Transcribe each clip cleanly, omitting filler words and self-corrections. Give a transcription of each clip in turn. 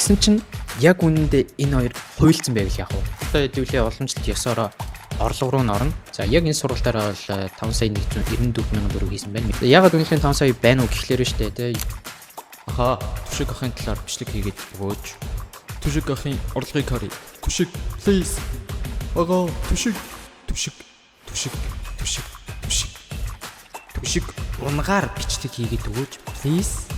Тэгсэн чинь яг үнэндээ энэ хоёр хуйлцсан байвал яах вэ? Одоо хэдүүлээ уламжлалт ёсороо орлого руу н орно. За яг энэ сургалтаараа бол 5,194,000 төгрөг хийсэн байна. Ягаад үнэхээр 5 сая байна уу гэхлээр штэ тий. Аха, Түшиг ахын талаар бичлэг хийгээд өгөөч. Түшиг ахын орлогыг харъя. Түшиг, please. Ага, Түшиг. Түшиг унгаар бичлэг хийгээд өгөөч. Please.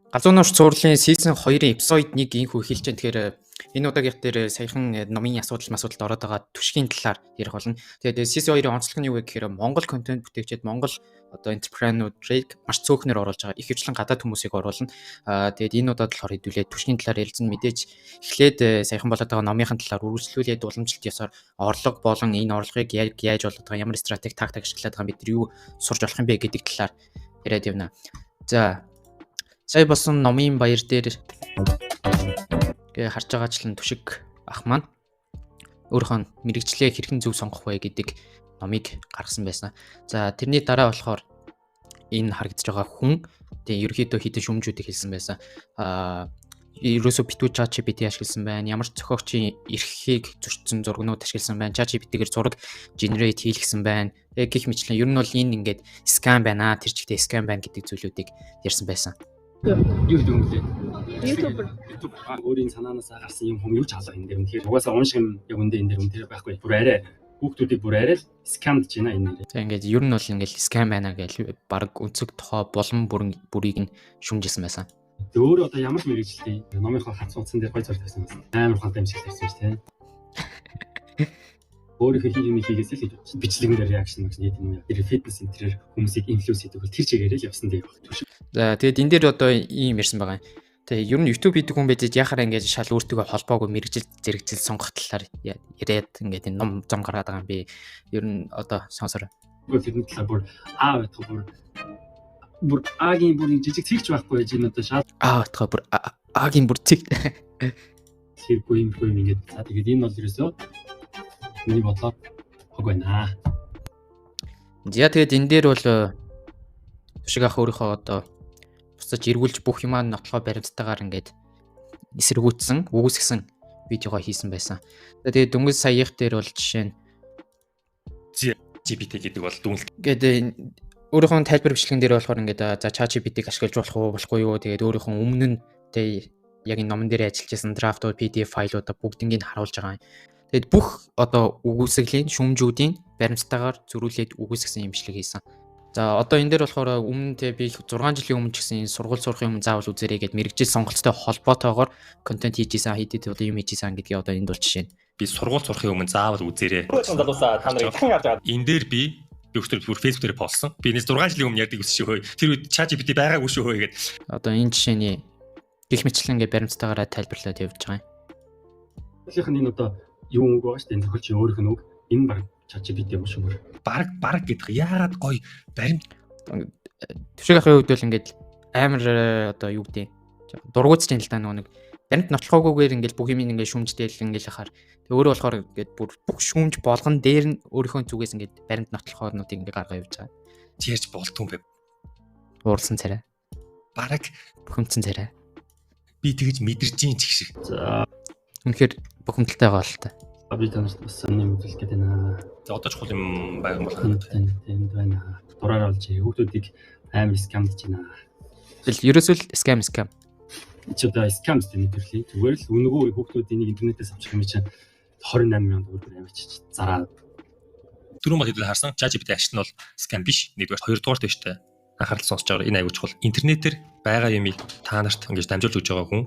Галзуу нууш цуурлын season 2-ын episode 1 инхүү хэлж байна. Тэгэхээр энэ удаагийнх дээр саяхан номын асуудалд ороод байгаа түшгийн талаар ярих болно. Тэгээд season 2-ын онцлог нь юу вэ гэхээр Монгол контент бүтээгчид Монгол одоо энтерпренеруудыг маш цөөхнөр оруулж байгаа. Их хвчлэн гадаад хүмүүсийг оруулна. Тэгээд энэ удаад болохоор хэдүүлээ түшгийн талаар ярилцсан. Мэдээж эхлээд саяхан болоод байгаа номынхын талаар үргэлжлүүлээд уламжлалт ёсоор орлого болон энэ орлогыг яаж болоод байгаа, ямар стратеги тактик ашиглаад байгаа бид нар юу сурч болох юм бэ гэдэг талаар яриад явна. За сая болсон номын баяр дээр харж байгаачлан Түшиг ах маань өөрийнхөө мэрэгчлээ хэрхэн зөв сонгох вэ гэдэг номыг гаргасан байсан. За тэрний дараа болохоор энэ харагдаж байгаа хүн тэгээ ерөөхдөө хитэн шүмжүүдийг хэлсэн байсан. Ерөөсө битүү ChatGPT ашигласан байна. Ямар ч зохиогчийн эрхийг зөрчсөн зургнууд ашигласан байна. ChatGPT-гээр зураг generate хийлгсэн байна. Гэх мэтлэн ер нь бол энэ ингээд scam байна. Тэр чигтээ scam байна гэдэг зүйлүүдийг ярьсан байсан. Юу гэдэг юм бэ? YouTube өөрийн санаанаас гарсан юм хүмүүс юу ч хаалга энэ дээр үнэхээр угаасаа унших юм яг үндэ энэ дээр үнэхээр байхгүй. Бүр арай хүүхдүүдийг бүр арай л скамд ч байна энэ нэрээ. За ингээд ер нь бол ингээд scam байна гэж баг өнцөг тохоо болон бүрийг нь шүмжилсэн байсан. Өөр одоо ямар ч мэрэгчлээ номынхоо хац утсан дээр гой зураг тавьсан байсан. Амар ухаантай юм шиг тавьсан шүү дээ. Өөрийнхөө хийгээс л хийж байна. Бичлэгэн дээр реакшн гэж нийт юм. Тэр фитнес энтрээр хүмүүсийг инфлюенс хийдэг бол тэр чигээрээ л явсан дээр баг. За тэгээд энэ дээр одоо ийм ярьсан байгаа юм. Тэгээ ер нь YouTube хийдэг хүн байж яхаар ингээд шал өөртөө холбоогүй мэрэгжил зэрэгжил сонгох талаар яриад ингээд энэ ном зам гаргаад байгаа юм би. Ер нь одоо сонсороо. Тэр талаар бүр байтах бүр агийн бүр жижиг цэгч байхгүй байж энэ одоо шал байтах бүр агийн бүр цэг хэргүй юм ингээд за тэгээд энэ бол ерөөсөө миний бодлоор хог байна. За тэгээд энэ дээр бол Түшиг ах өөрийнхөө одоо бусаж эргүүлж бүх юмаа нотлохоо баримттайгаар ингээд эсэргүүцсэн, үүсгэсэн видеого хийсэн байсан. Тэгээд дөнгөж саях дээр бол жишээ нь GPT гэдэг бол дүнлэг. Ингээд өөрийнхөө тайлбар бичлэгэн дээр болохоор ингээд за ChatGPT-г ашиглаж болох уу, болохгүй юу? Тэгээд өөрийнхөө өмнө нь тэг яг энэ номон дээр ажиллаж байсан драфтууд, PDF файлуудаа бүгднийг харуулж байгаа юм. Тэгээд бүх одоо үгүйсгэлийн шүмжүүдийн баримттайгаар зөрүүлээд үгүйсгэсэн юм бичлэг хийсэн. За одоо энэ дээр болохоор өмнө те би 6 жилийн өмнө ч гэсэн энэ сургууль сурахын өмнө заавал үзээрэй гэд мэрэгжил сонголттой холбоотойгоор контент хийж исэн, хийдэд бол юм хийж исэн гэдгийг одоо энд бол жишээ нь. Би сургууль сурахын өмнө заавал үзээрэй. Залуусаа та нарыг дахин харж байгаа. Энэ дээр би өөртөө бүр Facebook дээр постсон. Би энэ 6 жилийн өмнө ярьдаг үсшээ хөөе. Тэр үед ChatGPT байгаагүй шүү хөөе гэд. Одоо энэ жишээний гих мэтлэн ингээ баримттайгаараа тайлбарлаад явж байгаа юм. Өөрийнх нь энэ одоо юу үг байгаа шүү дээ. Энэ зохиолч өөрийнх нь үг энэ баг ChatGPT юм шүү. Бараг гэдэг яагаад гоё баримт Түшиг ахын хувьд бол ингээд амар одоо юу гэдэг дургуутж юм л та нэг баримт нотлохгүйгээр ингээд бүх юм ингээд шүмжтэйл ингээд хахаар тэг өөрөө болохоор ингээд бүх шүмж болгон дээр нь өөрийнхөө зүгээс ингээд баримт нотлохоорнуудыг ингээд гаргаа явж байгаа. Тэрч болтгүй юм бэ. Уурсан царай. Бараг бухимдсан царай. Би тэгж мэдэрч ийн ч шиг. За үнэхээр бухимдалтай гоо л та. би танарт бас нэг үзэл гээд байна. За одоо чухал юм байгаа юм бол тэнд байна. Дураар олж хүүхдүүдийг амар скам гэж байна. Тэгэл ерөөсөө л scam. Чи одоо скам гэдэг нэг төрлий. Зүгээр л үнэгүй хүүхдүүдийн нэг интернетээс авчих юм чинь 28,000 төгрөг амар чиж зараа. түрүүн бол хэдүүл харсан ChatGPT ашиг нь бол скам биш. Нэгдүгээр хоёрдугаар дэвш тэ анхаарал сонсож байгаа энэ аягүй чухал. Интернетээр байгаа юмыг та нарт ингэж дамжуулж өгж байгаа хүн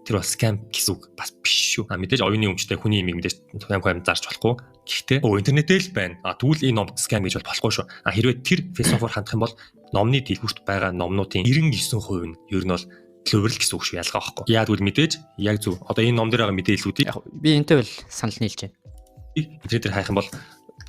тэр бол скам гэсэн үг бас биш шүү. Мэдээж оюуны өмчтэй хүний имийг мэдээж тань зарж болохгүй. Гэхдээ интернетээр л байна. Тэгвэл энэ ном скам гэж бол болохгүй шүү. Хэрвээ тэр философоор хандах юм бол номны дэлгүүрт байгаа номнуудын 99% нь ер нь бол клөверл гэсэн үг шүү ялгаа байхгүй. Яг үл мэдээж яг зөв. Одоо энэ ном дээр байгаа мэдээллүүдийг би энэтэй бол санал нийлж байна. Интернетээр хайх юм бол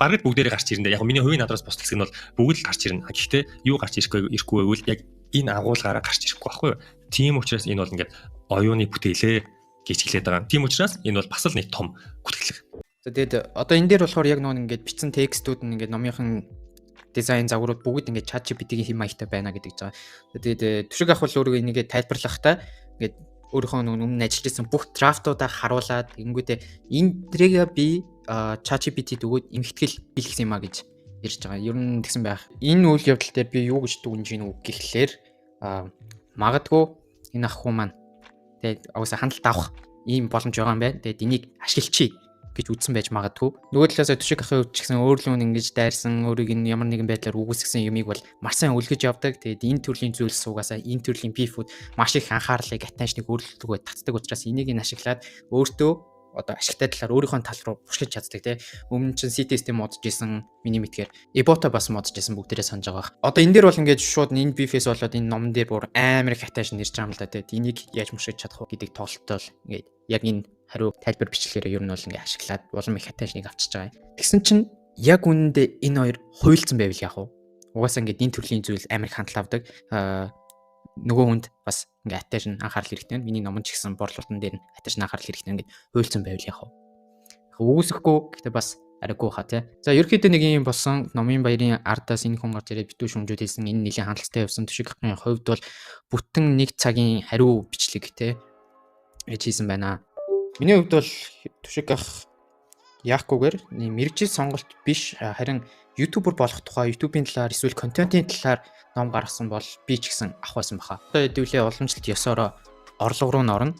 бараг бүгдээрээ гарч ирнэ. Яг миний хувийн надраас босч хэсэг нь бол бүгд л гарч ирнэ. Гэхдээ юу гарч ирэхгүй гэвэл яг энэ агуулгаараа гарч ирэхгүй байхгүй юу? Тийм учраас энэ бол ингээд оюуны бүтээлээ гэж хэлээд байгаа. Тийм учраас энэ бол бас л нэг том гүтгэлэг. За тэгээд одоо энэ дээр болохоор яг нөө ингээд бичсэн текстүүд нь ингээд номынхан дизайн загварууд бүгд ингээд ChatGPT-ийн хэм маягтай байна гэдэг жаа. Тэгээд Түшиг ах бол өөрөө энийгээ тайлбарлахдаа ингээд өөрийнхөө өмнө ажиллаж ирсэн бүх драфтуудаа харуулад ингэнгүүтээ энэ дрэгээ би ChatGPT-д өгөөд эмхтгэл хийлгэсэн юм а гэж ярьж байгаа. Ер нь тэгсэн байх. Энэ үйл явдал дээр би юу гэж дүгнэж ийн үг гэхлээр магадгүй энэ ах хүү маань тэгээд угаасаа хандлт авах ийм боломж байгаа юм байна. Тэгээд энийг ашиглачий гэж үзсэн байж магадгүй. Нөгөө талаас Түшиг ахын хувьд ч гэсэн өөрлөө ингэж дайрсан өөрийг нь ямар нэгэн байдлаар үгүйсгсэн юмыг бол маш сайн үлгэж явдаг. Тэгээд энэ төрлийн зүйлс угаасаа энэ төрлийн бифүүд маш их анхаарлыг attention-ыг өөрлөлтгөө татдаг учраас энийг нь ашиглаад өөртөө одоо ашигтай талаар өөрийнхөө тал руу бушгиж чаддаг тий. Өмнө чинь CTS-тэй модж исэн миний мэдгээр Ebota бас модж исэн бүгдээрээ санаж байгаа. Одоо энэ дээр бол ингээд шууд энэ бифээс болоод энэ номон дээр бүр амар их attention ирж байгаа юм л да тий. Энийг яаж мушгиж чадах вэ гэдэг тоглолтол ингээд яг энэ хариу тайлбар бичлэгээр ер нь бол ингээд ашиглаад улам их attention-ыг авчиж байгаа. Тэгсэн чинь яг үнэндээ энэ хоёр хуйлцсан байвал яах вэ? Угаасаа ингээд энэ төрлийн зүйл амар их хандлт авдаг. Нөгөө хүнд бас ингээ attention анхаарал хэрэгтэй байна. Миний номон ч гэсэн борлуулалтан дээр нь attention анхаарал хэрэгтэй ингээд хуйлцсан байвал яах вэ? Үгүйсэхгүй гэхдээ бас арайгүй хаа тий. За ерөөхдөө нэг юм болсон номын баярын ардаас энэ хүн гарч ирээд битүү шүмжүүд хийсэн энэ нэлийн хандлттай явсан Түшиг ахын хувьд бол бүтэн 1 цагийн хариу бичлэг тий гэж хийсэн байна. Миний хувьд бол Түшиг ах яахгүйгээр мэрэгжил сонголт биш харин ютубер болох тухай ютубын талаар эсвэл контентын талаар ном гаргасан бол би ч гэсэн ах байсан баха. Одоо хэдүүлээ уламжлалт ёсоор орлого руу н орно.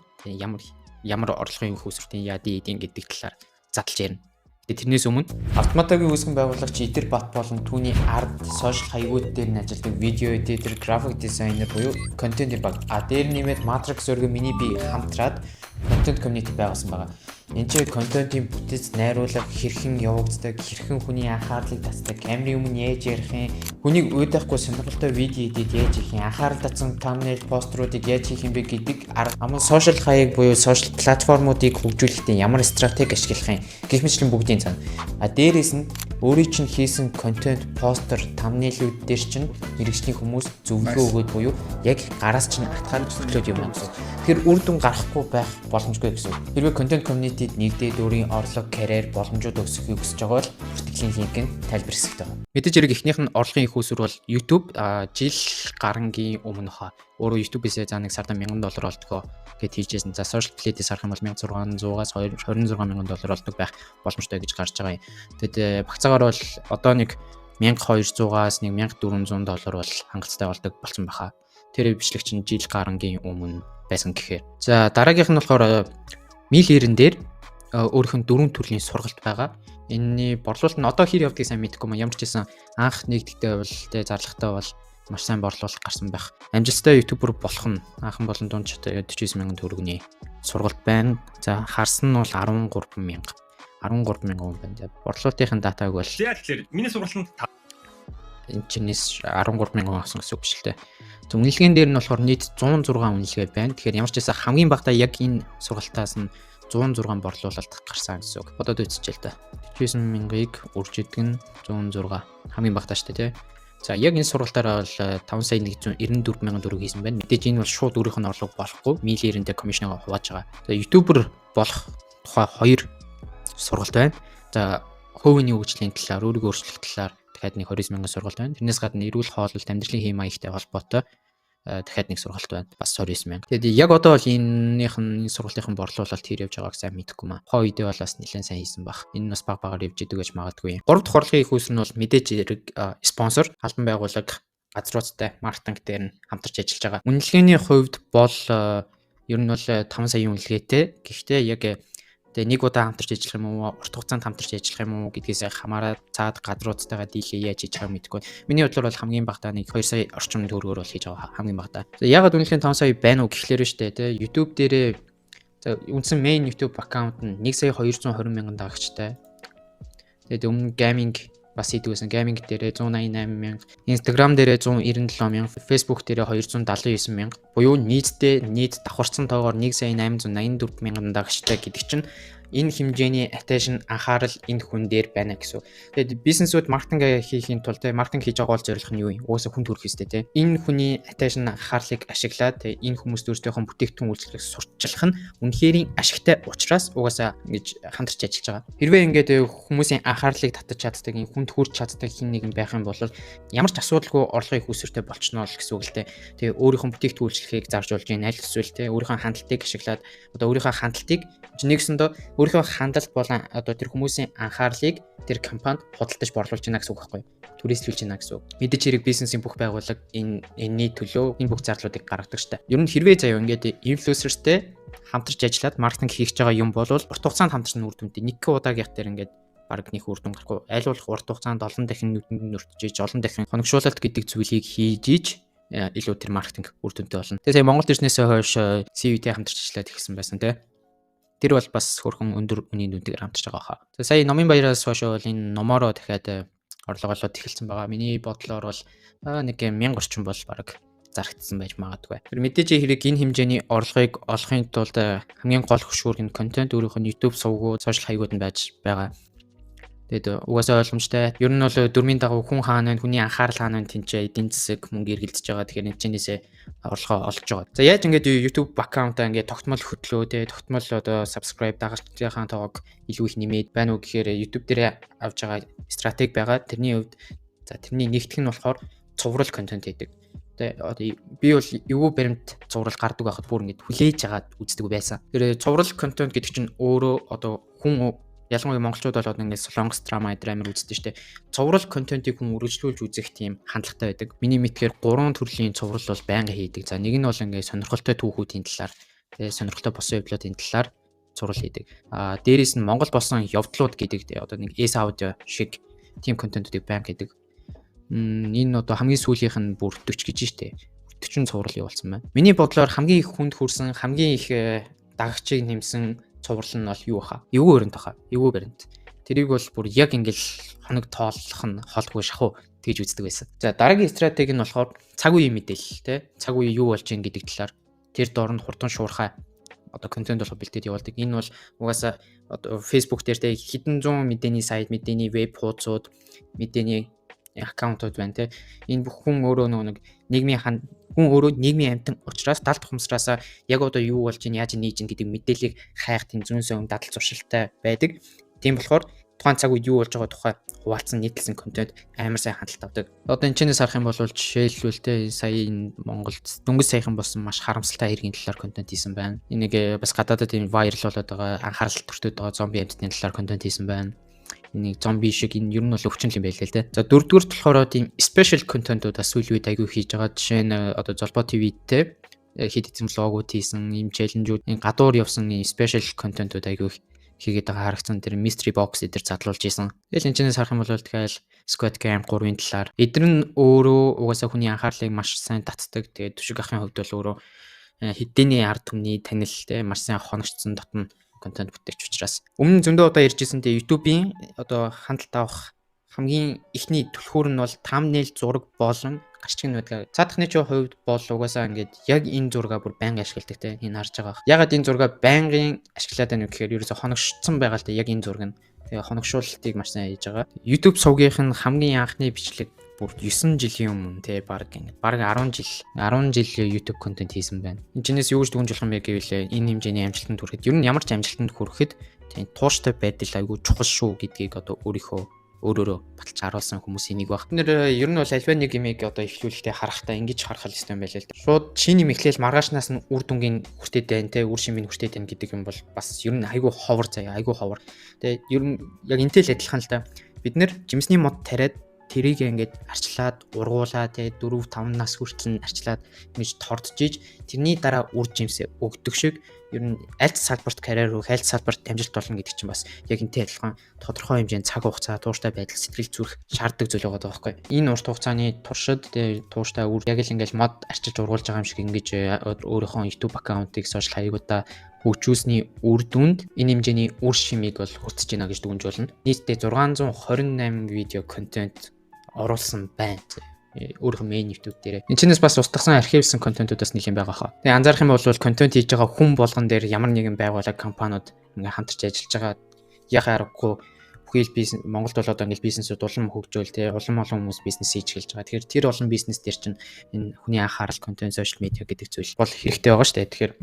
Ямар орлогын хөөсөртийн яадын гэдэг талаар задлж ярина. Тэрнээс өмнө автоматагийн үүсгэн байгуулагч Идэр Бат болон түүний арт, сошиал хаягууд дээр нь ажилладаг видео эдитер, график дизайнер буюу контент баг. Дээр нэмээд Matrix зургийн миний би хамтраад контент community байгуулсан байгаа. Энд чинь контентын бүтээц найруулга хэрхэн явагддаг, хэрхэн хүний анхаарлыг татдаг, камерын өмнө яаж ярих юм, хүнийг уйдахгүй сонирхолтой видео эдит яаж хийх юм, анхаарал татсан thumbnail поструудыг яаж хийх юм бэ гэдэг арга аман сошиал хаяг буюу сошиал платформуудыг хөгжүүлэхдээ ямар стратеги ашиглах юм гэх мэтлэн бүгдийн цаана. Дээрээс нь өөрийн чинь хийсэн контент, постэр, thumbnail-үүд дээр чинь мэрэгжлийн хүмүүс зөвлөгөө өгөөд буюу яг гараас чинь атгаар зөвлөд юм байна. Тэгэхээр үр дүн гарахгүй байх боломжгүй гэсэн. Хэрвээ контент community-д нэгдээд өөрийн орлого, карьер, боломжууд өсгөхийг хүсэж байгаа бол бүртгэлийн линк нь тайлбар хэсэгт байгаа. Мэдээж хэрэг эхнийх нь орлогын их үүсвэр бол YouTube жил гарангийн өмнө хаа өөрөө YouTube-ээс за нэг сарда $1000 олдгоо гэд хийжсэн. За social play-ээс харах юм бол $1600-аас $26000 олдог байх боломжтой гэж гарч байгаа юм. Тэгэд багцаагаар бол одоо нэг $1200-аас $1400 бол хангалттай болдог болсон баха. Тэр бичлэг чинь жил гарангийн өмнө байсан гэхээр. За дараагийнх нь болохоор Милэрэн дээр өөрийнх нь 4 төрлийн сургалт байгаа. Энэний борлуулалт нь одоо хэр явдгийг сайн мэдэхгүй юм. Ямар ч гэсэн анх нэгдэгтэй бол тэ зарлагтай бол маш сайн борлуулалт гарсан байх. Амжилттай ютубер болох нь анхан болон дунд 49000 төгрөгийн сургалт байна. За харсан нь бол 13000 хүн байна. Борлуулалтын датаг бол тэгэхээр миний сургалтанд энэ чинээс 13000 хүн авсан гэсэн үг шүү дээ. Үнэлгээнд дээр нь болохоор нийт 106 үнэлгээ байна. Тэгэхээр ямар ч байсан хамгийн багадаа яг энэ сургалтаас нь 106 борлуулалт гарсан гэсэн үг. Бодоод үзчихээ л да. 49000-ыг үржигдэх нь 106 хамгийн багадаа шүү дээ тий. За яг энэ сургалтаараа бол 5,194,000 төгрөг хийсэн байна. Мэдээж энэ бол шууд өөрийнх нь орлого болохгүй. Милэрэнтэй комиссионоо хувааж байгаа. За ютубер болох тухай 2 сургалт байна. За хувийн хөгжлийн талаар, өөрийгөө өөрчлөх талаар дахиад нэг 20,000 сургалт байна. Тэрнээс гадна эрүүл хооллолт, амьдралын хэм маягтай холбоотой дахиад нэг сургалт байна. Бас 29,000. Тэгээд яг одоо бол энэ сургалтын борлуулалт хэр явж байгааг сайн мэдэхгүй маа. Хоо үедээ бол бас нэлээд сайн хийсэн баг. Энэ бас багаар явж идэг гэж магадгүй. 3 дахь орлогын их үүсвэр нь бол мэдээж хэрэг спонсор, албан байгууллага, газруудтай маркетинг дээр нь хамтарч ажиллаж байгаа. Үнэлгээний хувьд бол ер нь бол 5 саяын үнэлгээтэй. Гэхдээ яг тэгээ нэг удаа хамтарч ажиллах юм уу, урт хугацаанд хамтарч ажиллах юм уу гэдгээс хамаараад цаад гадруудтайгаа дийлээ яаж хийж байгааг мэдэхгүй. Миний бодлоор бол хамгийн багадаа нэг 2 сая орчим төгрөгөөр бол хийж байгаа хамгийн багадаа. Ягаад үнэлгээний 5 сая байна уу гэхлээр штэ тий YouTube дээрээ үндсэн main YouTube аккаунт нь 1 сая 220,000 дагагчтай. Тэгээд өмнө гейминг бас хийдгүйсэн гейминг дээрээ 188,000, Instagram дээрээ 197,000, Facebook дээрээ 279,000. Буюу нийт давхарсан тоогоор 1,884,000 дагагчтай гэдэг чинь энэ хэмжээний attention анхаарал энэ хүн дээр байна гэсэн. Тэгээд бизнесүүд маркетинг хийхийн тулд маркетинг хийж байгаа бол зорилго нь юу юм? Угаасаа хүнд хүрэх ёстой те. Энэ хүний attention анхаарлыг ашиглаад энэ хүмүүст өөрсдийнхөө бүтээгдэхүүн үйлчлэгийг сурталчлах нь үнэхээр ашигтай учраас угаасаа ингэж хамтарч ажиллаж байгаа. Хэрвээ ингээд хүмүүсийн анхаарлыг татаж чаддаг, энэ хүнд хүрч чаддаг хин нэгэн байх юм бол ямар ч асуудалгүй орлогыг үүсвэртэй болчихно л гэсэн үг л те. Тэгээ өөрийнхөө бүтээгдэхүүн үйлчлэгийг зарж болж байна. Аль эсвэл те өөрийнхөө хандлтыг ашиглаад одоо өөрийнхөө хандлтыг нэгсэндээ өөрийнхөө хандлт болон одоо тэр хүмүүсийн анхаарлыг тэр компанид худалдаж борлуулж байна гэсэн үг байхгүй юу? Түрээслүүлж байна гэсэн үг. Мэдээж хэрэг бизнесийн бүх байгууллага энэний төлөө энэ бүх зарлуудыг гаргадаг штэ. Ер нь хэрвээ заяа ингээд инфлюенсертэй хамтарч ажиллаад маркетинг хийж байгаа юм бол урт хугацаанд хамтарсан үр дүнтэй нэг удаагийн дээр ингээд баг нэг үр дүн гарахгүй. Аль болох урт хугацаанд олон дахин нүртжиж, олон дахин хоногшуулалт гэдэг зүйлийг хийж илүү тэр маркетинг үр дүнтэй болно. Тэгээ сая Монгол ирснээсээ хойш CV-тэй хамтарч ажиллаад ихсэн байсан тий. Тэр бол бас хөрхөн өндөр үнийн дүнтэйгээр хамтарч байгаа хаа. Сая номын баяраас хойш бол энэ номороо дахиад орлого олоод эхэлсэн байгаа. Миний бодлоор бол нэг 1000 орчим бол баг зарагдсан байж магадгүй. Тэр мэдээж хэрэг энэ хэмжээний орлогыг олохын тулд хамгийн гол хөшүүрэг нь контент өөрийнх нь YouTube сувгууд, сошиал хаягууд нь байж байгаа. Тэгээд угаасаа ойлгомжтой. Ер нь бол дөрмийн дагуу хүн хаана вэ, хүний анхаарал хаана вэ тэнцээ эдийн засаг мөнгө эргэлдэж байгаа. Тэгэхээр энэ чинээсээ орлогоо олж байгаа. За яаж ингээд YouTube аккаунтаа ингээд тогтмол хөтлөө те тогтмол одоо subscribe дагалчдынхаа тоог илүү их нэмээд байна уу гэхээр YouTube дээр авж байгаа стратеги байгаа. Тэрний хувьд за тэрний нэгтгэх нь болохоор цуврал контент хийдэг. Одоо би бол эвгүй баримт цуврал гардаг байхад бүр ингээд хүлээж агаад үздэг байсан. Тэр цуврал контент гэдэг чинь өөрөө одоо хүн ялангуяа монголчууд бол одоо ингээд солонгос драма драмер үздэг штеп. Цуврал контентийг хүн үргэлжлүүлж үзэх тийм хандлагатай байдаг. Миний мэдхээр 3 төрлийн цуврал бол байнга хийдэг. За нэг нь бол ингээд сонирхолтой түүхүүдийн талаар, тэгээ сонирхолтой босон явдлуудын талаар цуврал хийдэг. Дээрээс нь Монгол босон явдлууд гэдэг одоо нэг S audio шиг тийм контентуудыг байнга хийдэг. Энэ одоо хамгийн сүүлийнх нь бүр 40 гэж штеп. 40 цуврал явуулсан байна. Миний бодлоор хамгийн их хүнд хүрсэн, хамгийн их дагагчийг нэмсэн цуврал нь бол юу хаа? Эвгүй өрөнд хаа. Эвгүй баримт. Тэрийг бол бүр яг ингээл хоног тооллох нь холгүй шахуу тэгж үздэг байсан. За дараагийн стратеги нь болохоор цаг үеийн мэдээлэл те. Цаг үе юу болж ийн гэдэг талаар тэр доорнд хурдан шуурхай одоо контент болох бэлдээд явуулдаг. Энэ бол угаасаа одоо Facebook дээр те хэдэн зуун мэдээний сайт, мэдээний веб хуудсууд, мэдээний аккаунтууд байна те. Энэ бүх хүн өөрөө нэг нийгмийн хүн өөрөө нийгмийн амьтан учраас далд ухамсараасаа яг одоо юу болж ийн яаж нээж ийн гэдэг мэдээллийг хайх тийм зүүн сөн дадал зуршилтай байдаг. Тийм болохоор тухайн цаг үед юу болж байгаа тухай хуваалцсан нийтлсэн контент амар сайн хандлт авдаг. Одоо энэ чэнэс харах юм бол жишээлбэл те сая энэ Монголд дөнгөж саяхан болсон маш харамсалтай хэргийн талаар контент хийсэн байна. Энийг бас гадаадад тийм вайрал болоод байгаа анхаарал төртөд байгаа зомби амьтны талаар контент хийсэн байна. Энийг зомби шиг энэ ер нь бол өвчин юм байл л те. За дөрөвдүгээр болохоор тийм special контентууд бас үйл үед аягүй хийж байгаа. Жишээ нь одоо Золбоо ТV-тэй хэд хэзээ логоуд хийсэн, ийм челленжүүд, энэ гадуур явсан special контентууд аягүй хийгээд байгаа харагдсан. Тэр mystery box эдэр задлуулж исэн. Тэгэл энэ ч харах юм бол тэгэхээр Squid Game 3-ын талаар эдгээр нь өөрөө угаасаа хүний анхаарлыг маш сайн татдаг. Тэгээд Түшиг ахын хувьд бол өөрөө хэдийний ард түмний танил те маш сайн хоногчсон дотн контент бүтээгч учраас өмнө зөндөө удаа ярьжсэн те YouTube-ийн одоо хандлт авах хамгийн ихний түлхүүр нь бол thumbnail зураг болон гарчиг нүдгээ. Цаадахны ч хувьд бол угаасаа ингээд яг энэ зургаа бүр байнга ашигладаг те энэ харж байгаа. Ягаад энэ зургаа байнгын ашиглаад байна вэ гэхээр ерөөсө хоногшсон байгаа л те яг энэ зураг нь. Тэгээ хоногшуулалтыг маш сайн хийж байгаа. YouTube сувгийнх нь хамгийн анхны бичлэг бүр 9 жилийн өмнө те баг 10 жил YouTube контент хийсэн байна. Энэ чинээс юу гэж дүгнж болох юм бэ гэвэл энэ хэмжээний амжилтанд хүрэхэд ер нь ямар ч амжилтанд хүрэхэд тийм тууштай байдал айгүй чухал шүү гэдгийг одоо өөрөөрөө баталж харуулсан хүмүүсийн нэг баг. Бид ер нь бол альва нэг юмыг одоо эхлүүлэхдээ харахтаа ингэж харах хэрэгтэй юм байлаа л да. Шууд шиний мэхлээл маргаашнаас нь үр дүнгийн хүртээд байна те үр шимийн хүртээд байна гэдэг юм бол бас ер нь айгүй ховор заяа айгүй ховор. Тэгээ ер нь яг энтэй л адилхан л да. Бид нэр жимсний мод тариад тэрийг ингээд арчлаад ургуулаа те 4-5 нас хүртэл арчлаад ингэж торджиж тэрний дараа үр жимсээ өгдөг шиг ер нь аль салбарт карьер руу аль салбарт амжилт болно гэдэг чинь бас яг энтэй адилхан тодорхой хэмжээний цаг хугацаа тууштай байдал сэтгэл зүрх шаарддаг зүйл байгаа байхгүй. Энэ урт хугацааны туршид тууштай үр яг л ингээд мод арчиж ургуулж байгаа юм шиг ингэж өөрийнхөө YouTube аккаунтыг сошиал хаягуудаа хөгжүүлсний үр дүнд энэ хэмжээний үр шимийг бол хүртэж байна гэж дүгнж болно. Нийтдээ 628 видео контент оруулсан байна. өөрийнхөө main YouTube дээр. Энд чинээс бас устгасан архивлсан контентуудаас нэг юм байгаа хаа. Тэгээ анзаарах юм бол контент хийж байгаа хүн болгон дээр ямар нэгэн байгууллага компаниуд ингээ хамтарч ажиллаж байгаа яхаа аргагүй бүхэл бизнес Монголд бол одоо ингээл бизнесүүд улам хөгжөөл те олон хүмүүс бизнес хийж эхэлж байгаа. Тэгэхээр тэр олон бизнес дээр чинь энэ хүний анхаарал контент сошиал медиа гэдэг зүйл бол хэрэгтэй байгаа шүү дээ. Тэгэхээр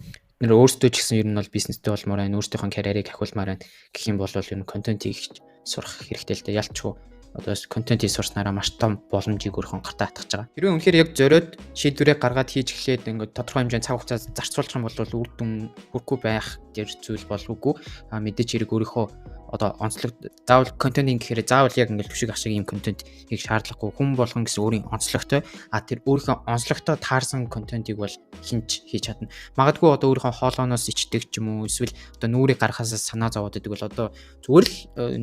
нэр өөрсдөө ч гэсэн ер нь бол бизнестэй болмоор байна. Өөрсдийнхөө карьерийг ахиулмаар байна гэх юм бол ер нь контент хийж сурах хэрэгтэй л дээ. Ялчгүй одоо контент хийж сурснараа маш том боломжийг өөрхөн гартаа татгаж байгаа. Хэрвээ үнэхээр яг зориод шийдвэрээ гаргаад хийж эхлээд ингээд тодорхой хэмжээний цаг хугацаа зарцуулах юм бол үр дүн хүрхгүй байх тэр зүйл бол үгүй. Мэдээч хэрэг өөрийнхөө одоо онцлог заавал контентын гэхээр заавал яг ингээд түшиг ашиг юм контент хийх шаардлагагүй. Хүн болгон гэсэн өөрийн онцлогтой тэр өөрийнхөө онцлогтой таарсан контентийг бол хинч хийж чадна. Магадгүй одоо өөрийнхөө хоолооноос ичдэг ч юм уу эсвэл одоо нүрийг гаргахаас санаа зовоод идэг бол одоо зүгээр л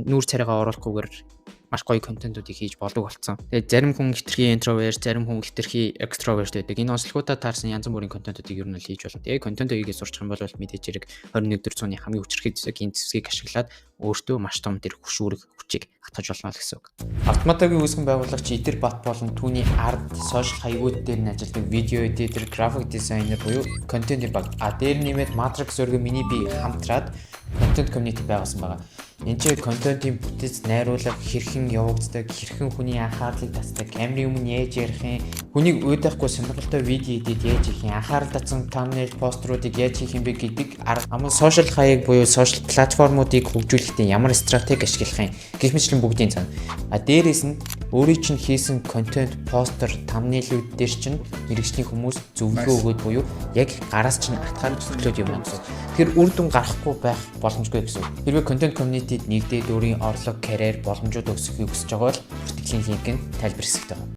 нүур царайгаа оруулахгүйгээр маш гоё контентуудыг хийж болдог болсон. Тэгээд зарим хүн хитрхи интроверт, зарим хүн хитрхи экстроверт байдаг. Энэ онцлогуудаа таарсан янз бүрийн контентуудыг ер нь л хийж болно. Тэгээд контент хийгээ сурчих юм бол мэдээж хэрэг 21-р зууны хамгийн хүчрхий зэгийн зэвсгийг ашиглаад өөртөө маш том тэр хөшүүрэг хүчийг хатгаж болно гэсэн үг. Автоматагийн үүсгэн байгуулагч Идэр Бат болон түүний ард сошиал хаягууд дээр нь ажилладаг видео эдитер, график дизайнер буюу контентын баг. Дээр нэмээд Matrix зургийн миний би хамтраад контент community байгуулсан байгаа. Энд чинь контентын бүтэц найруулга хэрхэн явагддаг, хэрхэн хүний анхаарлыг татдаг, камерын өмнө яаж ярих юм, хүнийг уйдахгүй сонирхолтой видео эдит яаж хийх юм, анхаарал татсан thumbnail постеруудыг яаж хийх юм бэ гэдэг арга сошиал хаяг буюу сошиал платформуудыг хөгжүүлэхдээ ямар стратеги ашиглах юм гэх мэтлэн бүгдийн цаана. Дээрээс нь өөрийн чинь хийсэн контент, постэр, thumbnail-үүд дээр чинь мэргэжлийн хүмүүс зөвлөгөө өгөөд буюу яг гараас чинь атгаар зөвлөд юм байна. Тэгэхээр үр дүн гарахгүй байх боломжгүй гэсэн. Хэрвээ контент community нэгдээд өөрийн орлого, карьер, боломжууд өсгөхийг хүсэж байгаа бол бүртгэлийн линк нь тайлбар хэсэгт байгаа.